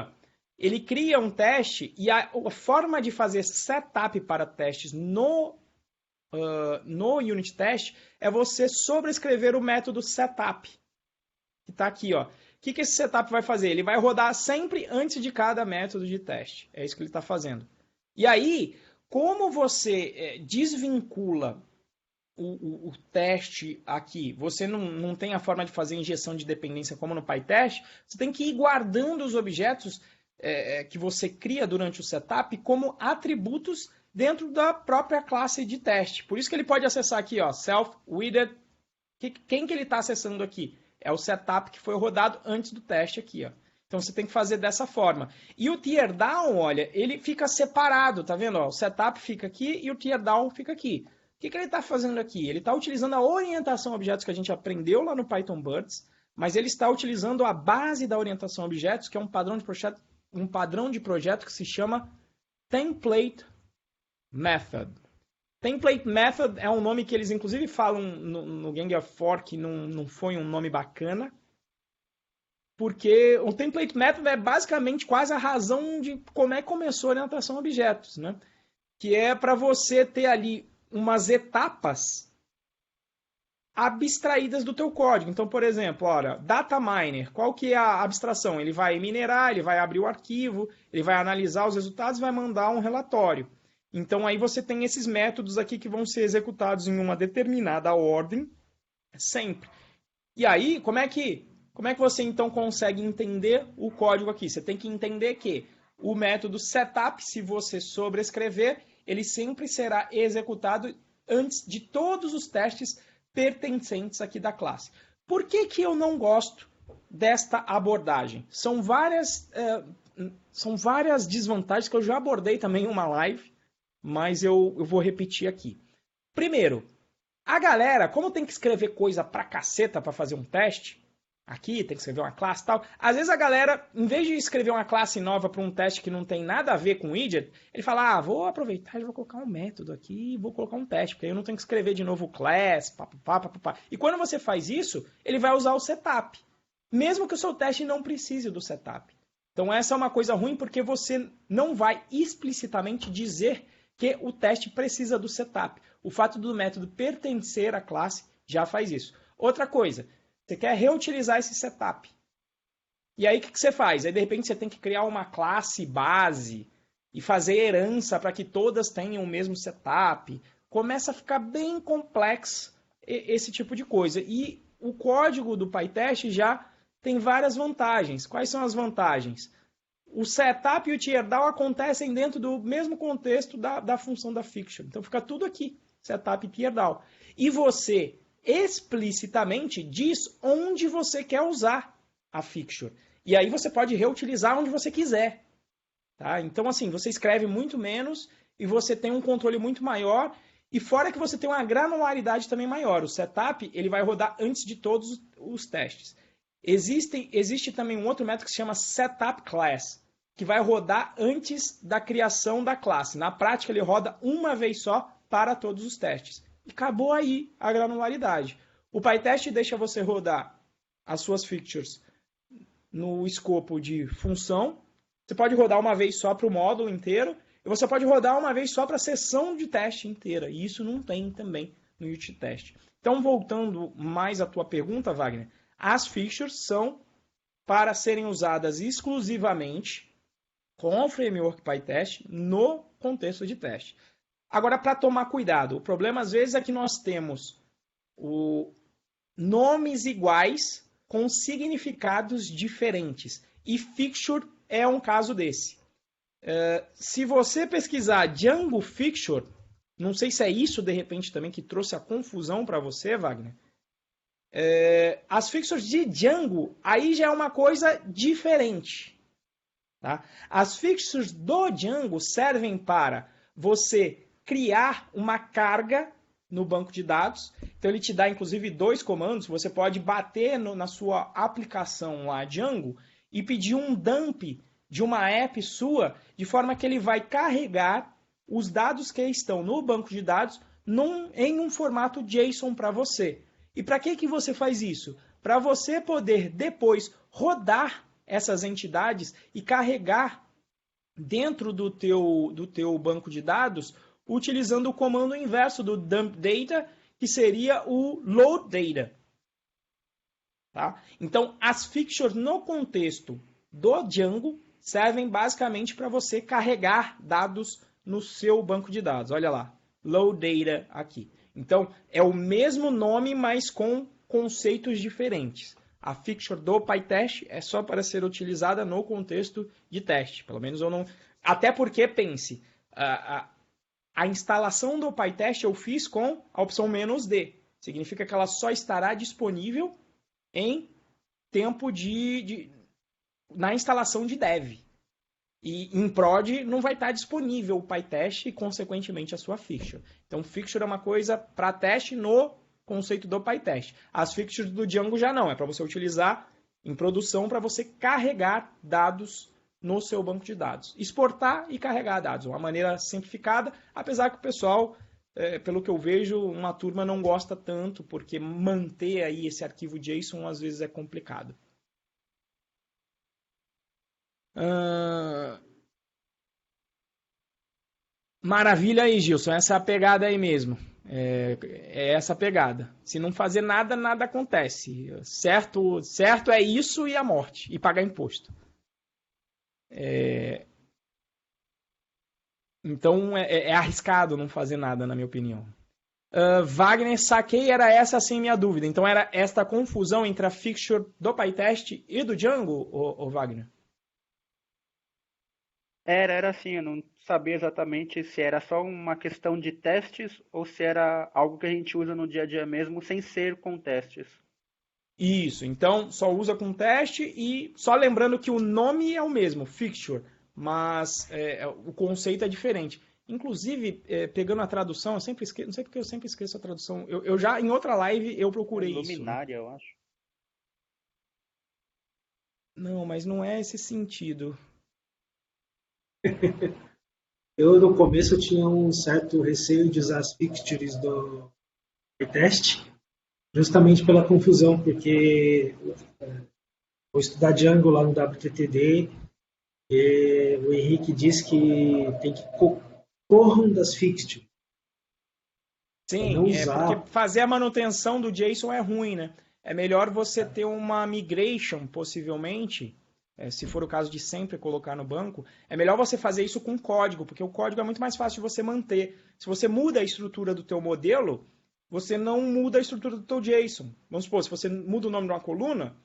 ele cria um teste e a forma de fazer setup para testes no unit test é você sobrescrever o método setup, que está aqui, O que esse setup vai fazer? Ele vai rodar sempre antes de cada método de teste. É isso que ele está fazendo. E aí, como você desvincula o teste aqui, você não tem a forma de fazer injeção de dependência como no PyTest, você tem que ir guardando os objetos que você cria durante o setup como atributos dentro da própria classe de teste. Por isso que ele pode acessar aqui, ó, self-widget. Quem que ele está acessando aqui? É o setup que foi rodado antes do teste aqui, ó. Então você tem que fazer dessa forma. E o teardown, olha, ele fica separado, tá vendo? Ó, o setup fica aqui e o teardown fica aqui. O que ele está fazendo aqui? Ele está utilizando a orientação a objetos que a gente aprendeu lá no Python Birds, mas ele está utilizando a base da orientação a objetos, que é um padrão de projeto que se chama Template Method. Template Method é um nome que eles inclusive falam no Gang of Four, que não foi um nome bacana, porque o Template Method é basicamente quase a razão de como é que começou a orientação a objetos, né? Que é para você ter ali umas etapas abstraídas do teu código. Então, por exemplo, olha, data miner, qual que é a abstração? Ele vai minerar, ele vai abrir o arquivo, ele vai analisar os resultados e vai mandar um relatório. Então, aí você tem esses métodos aqui que vão ser executados em uma determinada ordem, sempre. E aí, como é que você, então, consegue entender o código aqui? Você tem que entender que o método setup, se você sobrescrever, ele sempre será executado antes de todos os testes pertencentes aqui da classe. Por que eu não gosto desta abordagem? São várias desvantagens que eu já abordei também em uma live, mas eu vou repetir aqui. Primeiro, a galera, como tem que escrever coisa pra caceta pra fazer um teste, aqui tem que escrever uma classe e tal, às vezes a galera, em vez de escrever uma classe nova para um teste que não tem nada a ver com o widget, ele fala, vou aproveitar e vou colocar um método aqui e vou colocar um teste, porque aí eu não tenho que escrever de novo class, papapá. E quando você faz isso, ele vai usar o setup, mesmo que o seu teste não precise do setup. Então essa é uma coisa ruim, porque você não vai explicitamente dizer que o teste precisa do setup. O fato do método pertencer à classe já faz isso. Outra coisa, você quer reutilizar esse setup. E aí o que você faz? Aí de repente você tem que criar uma classe base e fazer herança para que todas tenham o mesmo setup. Começa a ficar bem complexo esse tipo de coisa. E o código do PyTest já tem várias vantagens. Quais são as vantagens? O setup e o teardown acontecem dentro do mesmo contexto da função da fixture. Então fica tudo aqui, setup e teardown. E você explicitamente diz onde você quer usar a fixture. E aí você pode reutilizar onde você quiser. Tá? Então, assim, você escreve muito menos e você tem um controle muito maior. E fora que você tem uma granularidade também maior. O setup ele vai rodar antes de todos os testes. Existe também um outro método que se chama setup class, que vai rodar antes da criação da classe. Na prática, ele roda uma vez só para todos os testes. E acabou aí a granularidade. O PyTest deixa você rodar as suas fixtures no escopo de função. Você pode rodar uma vez só para o módulo inteiro. E você pode rodar uma vez só para a sessão de teste inteira. E isso não tem também no unit test. Então, voltando mais à tua pergunta, Wagner, as fixtures são para serem usadas exclusivamente com o framework PyTest no contexto de teste. Agora, para tomar cuidado, o problema às vezes é que nós temos nomes iguais com significados diferentes. E fixture é um caso desse. Se você pesquisar Django Fixture, não sei se é isso de repente também que trouxe a confusão para você, Wagner. As fixtures de Django, aí já é uma coisa diferente. Tá? As fixtures do Django servem para você criar uma carga no banco de dados. Então ele te dá inclusive 2 comandos. Você pode bater na sua aplicação lá Django e pedir um dump de uma app sua, de forma que ele vai carregar os dados que estão no banco de dados em um formato JSON para você. E para que você faz isso? Para você poder depois rodar essas entidades e carregar dentro do teu banco de dados utilizando o comando inverso do dump data, que seria o load data. Tá? Então, as fixtures no contexto do Django servem basicamente para você carregar dados no seu banco de dados. Olha lá, load data aqui. Então, é o mesmo nome, mas com conceitos diferentes. A fixture do PyTest é só para ser utilizada no contexto de teste. Pelo menos eu não... Até porque, pense, a instalação do PyTest eu fiz com a opção "-d". Significa que ela só estará disponível em tempo na instalação de dev. E em prod não vai estar disponível o PyTest e, consequentemente, a sua fixture. Então, fixture é uma coisa para teste no conceito do PyTest. As fixtures do Django já não. É para você utilizar em produção para você carregar dados no seu banco de dados. Exportar e carregar dados. Uma maneira simplificada, apesar que o pessoal, pelo que eu vejo, uma turma não gosta tanto, porque manter aí esse arquivo JSON às vezes é complicado. Maravilha aí, Gilson. Essa é a pegada aí mesmo. É essa a pegada. Se não fazer nada, nada acontece. Certo é isso e a morte. E pagar imposto. Então é arriscado não fazer nada, na minha opinião. Wagner, saquei, era essa sim minha dúvida. Então era esta confusão entre a fixture do PyTest e do Django, ô Wagner? Era assim, eu não sabia exatamente se era só uma questão de testes ou se era algo que a gente usa no dia a dia mesmo, sem ser com testes. Isso, então só usa com teste e só lembrando que o nome é o mesmo, fixture, mas o conceito é diferente. Inclusive, pegando a tradução, eu sempre esqueço, não sei porque eu sempre esqueço a tradução. Eu já, em outra live, eu procurei isso. Luminária, eu acho. Não, mas não é esse sentido. Eu, no começo, tinha um certo receio de usar as fixtures do teste, justamente pela confusão, porque vou estudar Django lá no WTTD e o Henrique diz que tem que corram das fixtures. Sim, porque fazer a manutenção do JSON é ruim, né? É melhor você ter uma migration, possivelmente, se for o caso de sempre colocar no banco, é melhor você fazer isso com código, porque o código é muito mais fácil de você manter. Se você muda a estrutura do teu modelo, você não muda a estrutura do teu JSON. Vamos supor, se você muda o nome de uma coluna,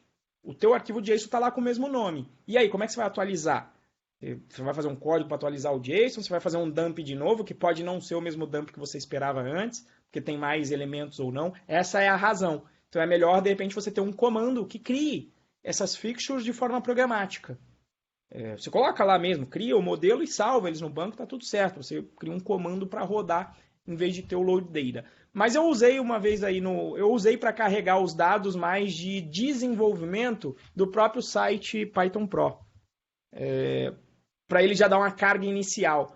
o teu arquivo JSON está lá com o mesmo nome. E aí, como é que você vai atualizar? Você vai fazer um código para atualizar o JSON, você vai fazer um dump de novo, que pode não ser o mesmo dump que você esperava antes, porque tem mais elementos ou não. Essa é a razão. Então é melhor, de repente, você ter um comando que crie essas fixtures de forma programática. Você coloca lá mesmo, cria o modelo e salva eles no banco, está tudo certo. Você cria um comando para rodar em vez de ter o load data. Mas eu usei uma vez aí eu usei para carregar os dados mais de desenvolvimento do próprio site Python Pro. Para ele já dar uma carga inicial.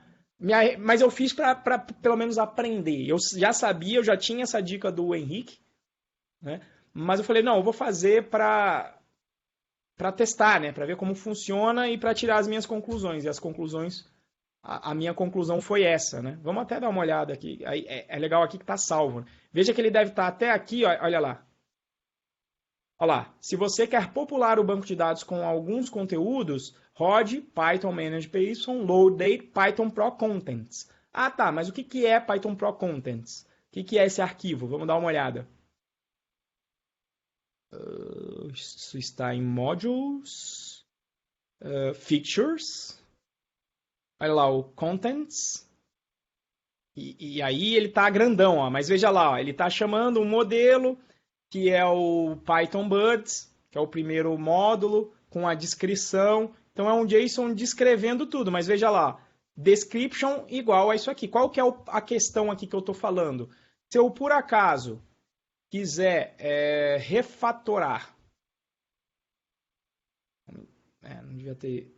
Mas eu fiz para pelo menos aprender. Eu já sabia, eu já tinha essa dica do Henrique, né? Mas eu falei, não, eu vou fazer para testar, né? Para ver como funciona e para tirar as minhas conclusões. E as conclusões, a minha conclusão foi essa, né? Vamos até dar uma olhada aqui. É legal aqui que está salvo. Né? Veja que ele deve estar até aqui, olha lá. Olha lá. Se você quer popular o banco de dados com alguns conteúdos, rode Python Manage Py, load date Python Pro Contents. Ah, tá, mas o que é Python Pro Contents? O que é esse arquivo? Vamos dar uma olhada. Isso está em Modules, Features, olha lá o Contents, e aí ele está grandão, ó, mas veja lá, ó, ele está chamando um modelo que é o Python Buds, que é o primeiro módulo, com a descrição. Então é um JSON descrevendo tudo, mas veja lá, description igual a isso aqui. Qual que é a questão aqui que eu estou falando? Se eu, por acaso, quiser refatorar, não devia ter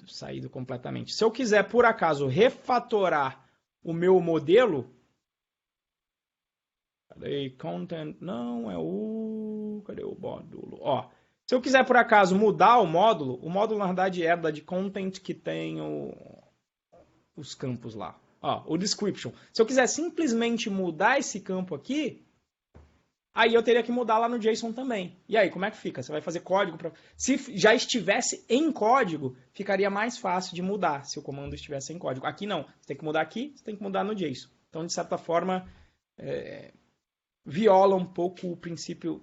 saído completamente. Se eu quiser, por acaso, refatorar o meu modelo, cadê content? Não, cadê o módulo? Ó, se eu quiser, por acaso, mudar o módulo, na verdade herda de content que tem os campos lá. Ó, o description. Se eu quiser simplesmente mudar esse campo aqui, aí eu teria que mudar lá no JSON também. E aí, como é que fica? Você vai fazer código para... Se já estivesse em código, ficaria mais fácil de mudar se o comando estivesse em código. Aqui não. Você tem que mudar aqui, você tem que mudar no JSON. Então, de certa forma, viola um pouco o princípio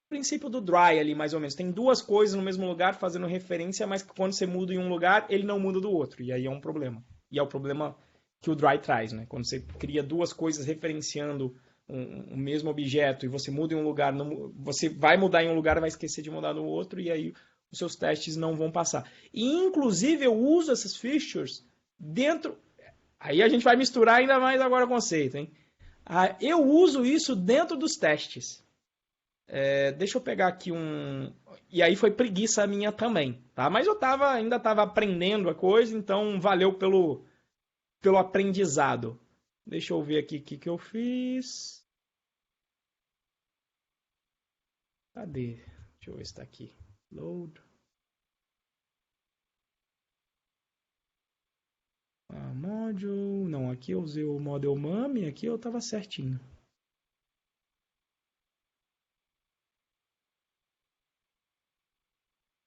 princípio do dry ali, mais ou menos. Tem duas coisas no mesmo lugar fazendo referência, mas que quando você muda em um lugar, ele não muda do outro. E aí é um problema. E é o problema que o dry traz, né? Quando você cria duas coisas referenciando o mesmo objeto e você muda em um lugar, você vai mudar em um lugar e vai esquecer de mudar no outro, e aí os seus testes não vão passar. E, inclusive, eu uso essas fixtures dentro... Aí a gente vai misturar ainda mais agora o conceito, hein? Eu uso isso dentro dos testes. Deixa eu pegar aqui um... E aí foi preguiça minha também, tá? Mas eu ainda estava aprendendo a coisa, então valeu pelo aprendizado. Deixa eu ver aqui o que eu fiz. Cadê? Deixa eu ver se está aqui. Load. Module. Não, aqui eu usei o Model Mummy, aqui eu estava certinho.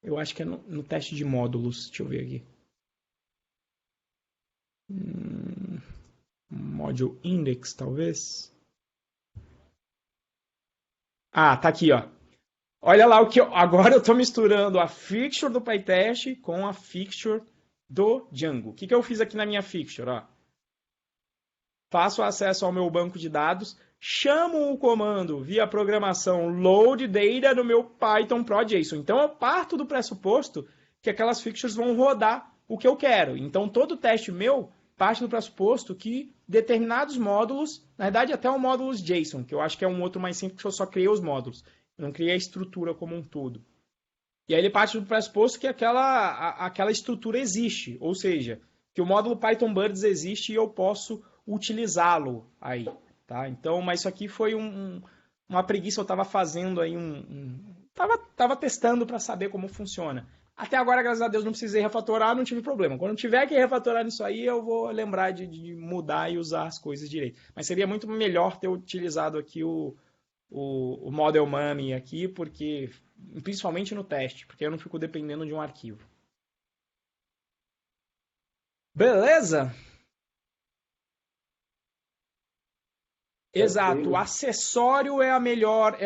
Eu acho que é no teste de módulos. Deixa eu ver aqui. Module Index, talvez. Ah, tá aqui, ó. Olha lá o que agora eu estou misturando a fixture do PyTest com a fixture do Django. O que eu fiz aqui na minha fixture? Ó? Faço acesso ao meu banco de dados, chamo o comando via programação load data no meu Python Pro JSON. Então eu parto do pressuposto que aquelas fixtures vão rodar o que eu quero. Então todo teste meu parte do pressuposto que determinados módulos, na verdade até o módulos JSON, que eu acho que é um outro mais simples, que eu só criei os módulos. Eu não criei a estrutura como um todo. E aí ele parte do pressuposto que aquela estrutura existe. Ou seja, que o módulo Python Birds existe e eu posso utilizá-lo aí. Tá? Então, mas isso aqui foi uma preguiça. Eu estava fazendo aí Tava testando para saber como funciona. Até agora, graças a Deus, não precisei refatorar, não tive problema. Quando tiver que refatorar nisso aí, eu vou lembrar de mudar e usar as coisas direito. Mas seria muito melhor ter utilizado aqui o Model Mummy aqui, porque principalmente no teste, porque eu não fico dependendo de um arquivo. Beleza? Exato. O acessório é a melhor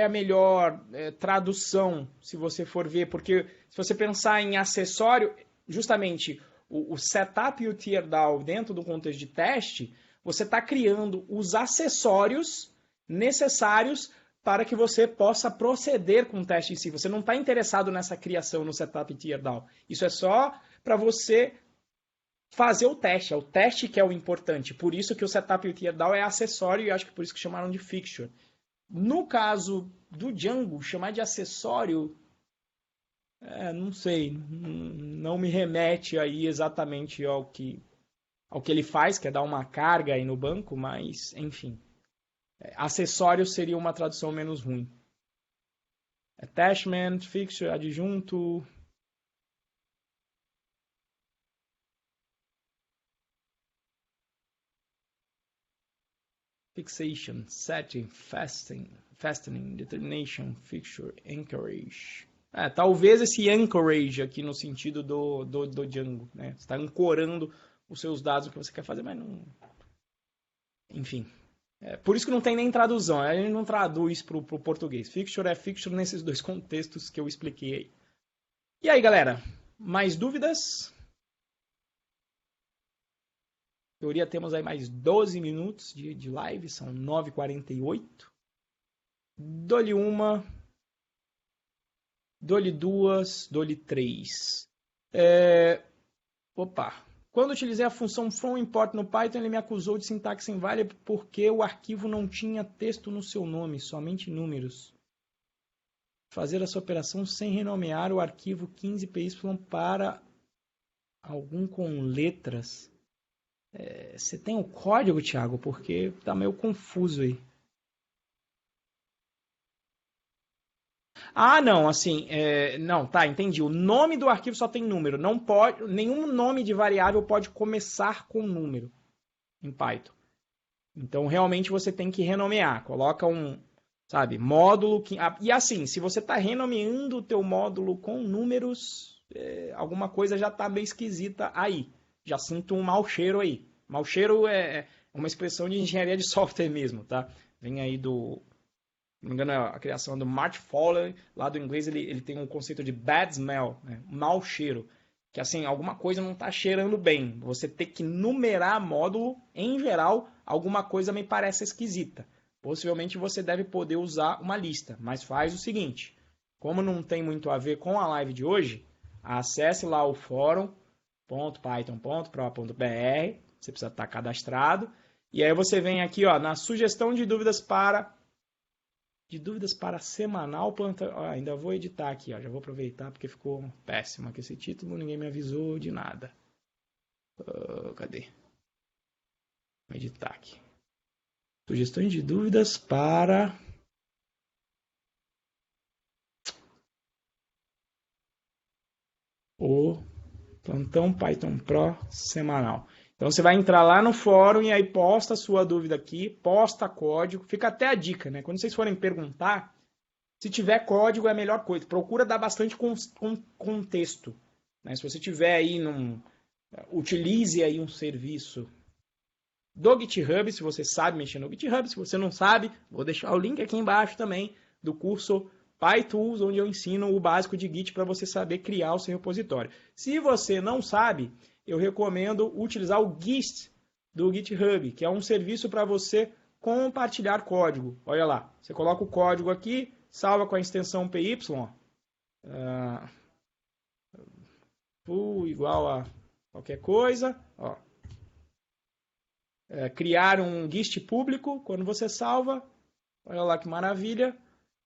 tradução, se você for ver, porque se você pensar em acessório, justamente o setup e o teardown dentro do contexto de teste, você está criando os acessórios necessários para que você possa proceder com o teste em si. Você não está interessado nessa criação no setup e teardown. Isso é só para você fazer o teste. É o teste que é o importante. Por isso que o setup e o teardown é acessório e acho que por isso que chamaram de fixture. No caso do Django, chamar de acessório, não sei, não me remete aí exatamente ao que ele faz, que é dar uma carga aí no banco, mas enfim. Acessório seria uma tradução menos ruim. Attachment, fixture, adjunto. Fixation, setting, fastening, determination, fixture, anchorage. Talvez esse anchorage aqui no sentido do Django, né? Você está ancorando os seus dados, o que você quer fazer, mas não... Enfim. Por isso que não tem nem tradução, a gente não traduz para o português. Fixture é fixture nesses dois contextos que eu expliquei aí. E aí, galera, mais dúvidas? Em teoria temos aí mais 12 minutos de live, são 9h48. Dou-lhe uma, dou-lhe duas, dou-lhe três. Quando utilizei a função from import no Python, ele me acusou de sintaxe inválida porque o arquivo não tinha texto no seu nome, somente números. Fazer essa operação sem renomear o arquivo 15py para algum com letras. Você tem o código, Thiago? Porque tá meio confuso aí. Não, assim, não, tá, entendi. O nome do arquivo só tem número. Não pode, nenhum nome de variável pode começar com número em Python. Então, realmente, você tem que renomear. Coloca módulo... E assim, se você está renomeando o teu módulo com números, alguma coisa já está meio esquisita aí. Já sinto um mau cheiro aí. Mau cheiro é uma expressão de engenharia de software mesmo, tá? Vem aí do não me engano, é a criação do Mark Fowler, lá do inglês, ele tem um conceito de bad smell, né? Mau cheiro. Que assim, alguma coisa não está cheirando bem. Você ter que numerar módulo, em geral, alguma coisa me parece esquisita. Possivelmente você deve poder usar uma lista, mas faz o seguinte, como não tem muito a ver com a live de hoje, acesse lá o fórum.python.pro.br, você precisa estar cadastrado, e aí você vem aqui ó, na sugestão de dúvidas para semanal, ainda vou editar aqui, ó, já vou aproveitar porque ficou péssimo aqui esse título, ninguém me avisou de nada. Cadê? Vou editar aqui. Sugestões de dúvidas para o Plantão Python Pro semanal. Então você vai entrar lá no fórum e aí posta a sua dúvida aqui, posta código, fica até a dica, né? Quando vocês forem perguntar, se tiver código é a melhor coisa. Procura dar bastante contexto, né? Se você tiver aí utilize aí um serviço do GitHub, se você sabe mexer no GitHub, se você não sabe, vou deixar o link aqui embaixo também do curso PyTools, onde eu ensino o básico de Git para você saber criar o seu repositório. Se você não sabe, eu recomendo utilizar o Gist do GitHub, que é um serviço para você compartilhar código. Olha lá, você coloca o código aqui, salva com a extensão PY, igual a qualquer coisa, ó. Criar um Gist público, quando você salva, olha lá que maravilha,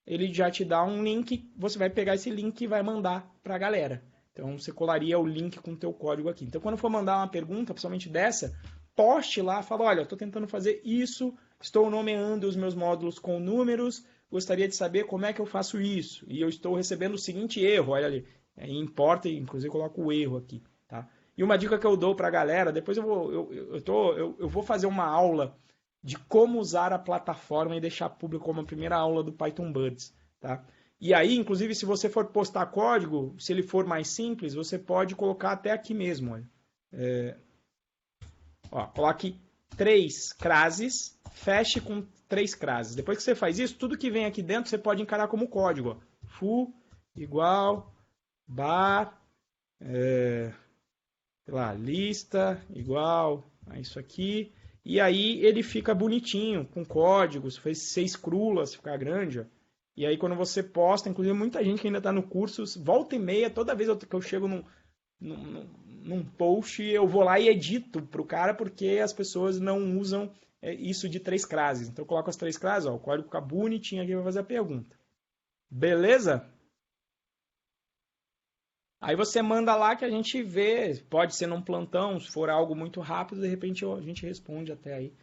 ele já te dá um link, você vai pegar esse link e vai mandar para a galera. Então você colaria o link com o teu código aqui. Então quando for mandar uma pergunta, principalmente dessa, poste lá, fala, olha, eu estou tentando fazer isso, estou nomeando os meus módulos com números, gostaria de saber como é que eu faço isso. E eu estou recebendo o seguinte erro, olha ali, importa, inclusive coloco o erro aqui, tá? E uma dica que eu dou para a galera, depois eu vou fazer uma aula de como usar a plataforma e deixar público como a primeira aula do Python Birds, tá? E aí, inclusive, se você for postar código, se ele for mais simples, você pode colocar até aqui mesmo. Olha. Coloque 3 crases, feche com 3 crases. Depois que você faz isso, tudo que vem aqui dentro você pode encarar como código. Ó. Foo igual bar, sei lá, lista igual a isso aqui. E aí ele fica bonitinho, com código, se fez 6 crulas, ficar grande, ó. E aí quando você posta, inclusive muita gente que ainda está no curso, volta e meia, toda vez que eu chego num post, eu vou lá e edito para o cara, porque as pessoas não usam isso de 3 classes. Então eu coloco as 3 classes, ó, o código fica bonitinho aqui para fazer a pergunta. Beleza? Aí você manda lá que a gente vê, pode ser num plantão, se for algo muito rápido, de repente a gente responde até aí.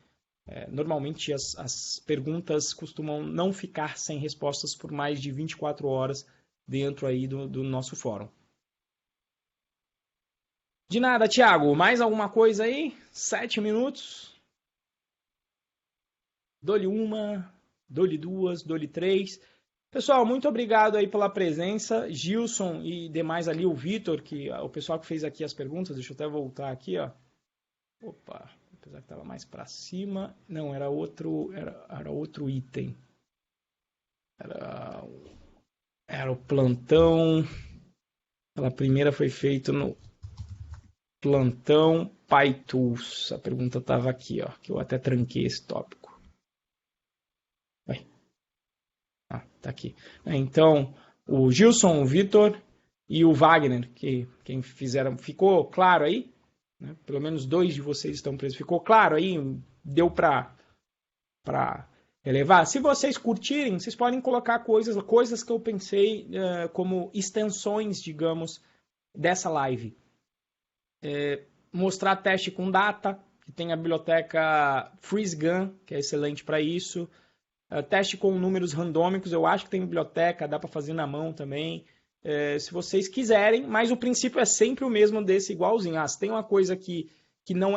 Normalmente as perguntas costumam não ficar sem respostas por mais de 24 horas dentro aí do nosso fórum. De nada, Thiago. Mais alguma coisa aí? 7 minutos. Dou-lhe uma, dou-lhe 2, dou-lhe 3. Pessoal, muito obrigado aí pela presença. Gilson e demais ali, o Vitor, o pessoal que fez aqui as perguntas. Deixa eu até voltar aqui, ó. Opa, apesar que estava mais para cima. Não, era outro item. Era o plantão. A primeira foi feita no plantão PyTools. A pergunta estava aqui, ó, que eu até tranquei esse tópico. Vai. Tá aqui. Então, o Gilson, o Vitor e o Wagner, que quem fizeram, ficou claro aí? Né? Pelo menos 2 de vocês estão presos. Ficou claro aí? Deu para relevar? Se vocês curtirem, vocês podem colocar coisas que eu pensei como extensões, digamos, dessa live. Mostrar teste com data, que tem a biblioteca FreezeGun, que é excelente para isso. Teste com números randômicos, eu acho que tem biblioteca, dá para fazer na mão também. Se vocês quiserem, mas o princípio é sempre o mesmo desse igualzinho. Se tem uma coisa que não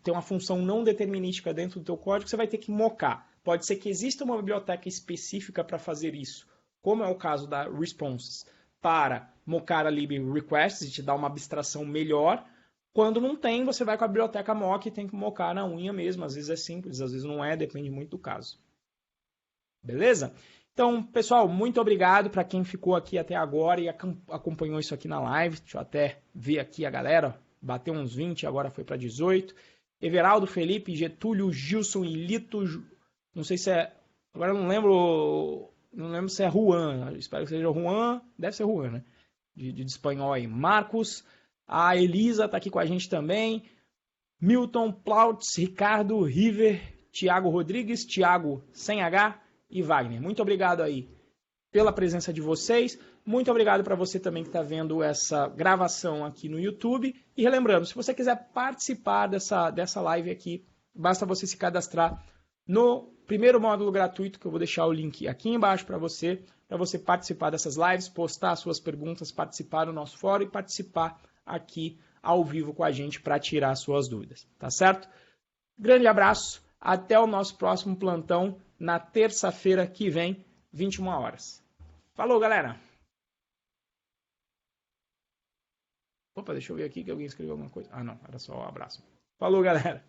tem uma função não determinística dentro do teu código, você vai ter que mocar. Pode ser que exista uma biblioteca específica para fazer isso, como é o caso da Responses, para mocar a lib requests e te dar uma abstração melhor. Quando não tem, você vai com a biblioteca mock e tem que mocar na unha mesmo. Às vezes é simples, às vezes não é, depende muito do caso. Beleza? Então, pessoal, muito obrigado para quem ficou aqui até agora e acompanhou isso aqui na live. Deixa eu até ver aqui a galera. Bateu uns 20, agora foi para 18. Everaldo, Felipe, Getúlio, Gilson e Lito. Não sei se é... Agora eu não lembro se é Juan. Espero que seja Juan. Deve ser Juan, né? De espanhol aí. Marcos. A Elisa está aqui com a gente também. Milton, Plautz, Ricardo, River, Thiago Rodrigues, Thiago sem H e Wagner. Muito obrigado aí pela presença de vocês. Muito obrigado para você também que está vendo essa gravação aqui no YouTube. E relembrando, se você quiser participar dessa live aqui, basta você se cadastrar no primeiro módulo gratuito, que eu vou deixar o link aqui embaixo para você participar dessas lives, postar suas perguntas, participar do nosso fórum e participar aqui ao vivo com a gente para tirar suas dúvidas, tá certo? Grande abraço, até o nosso próximo plantão na terça-feira que vem, 21 horas. Falou, galera! Opa, deixa eu ver aqui que alguém escreveu alguma coisa. Ah, não, era só um abraço. Falou, galera!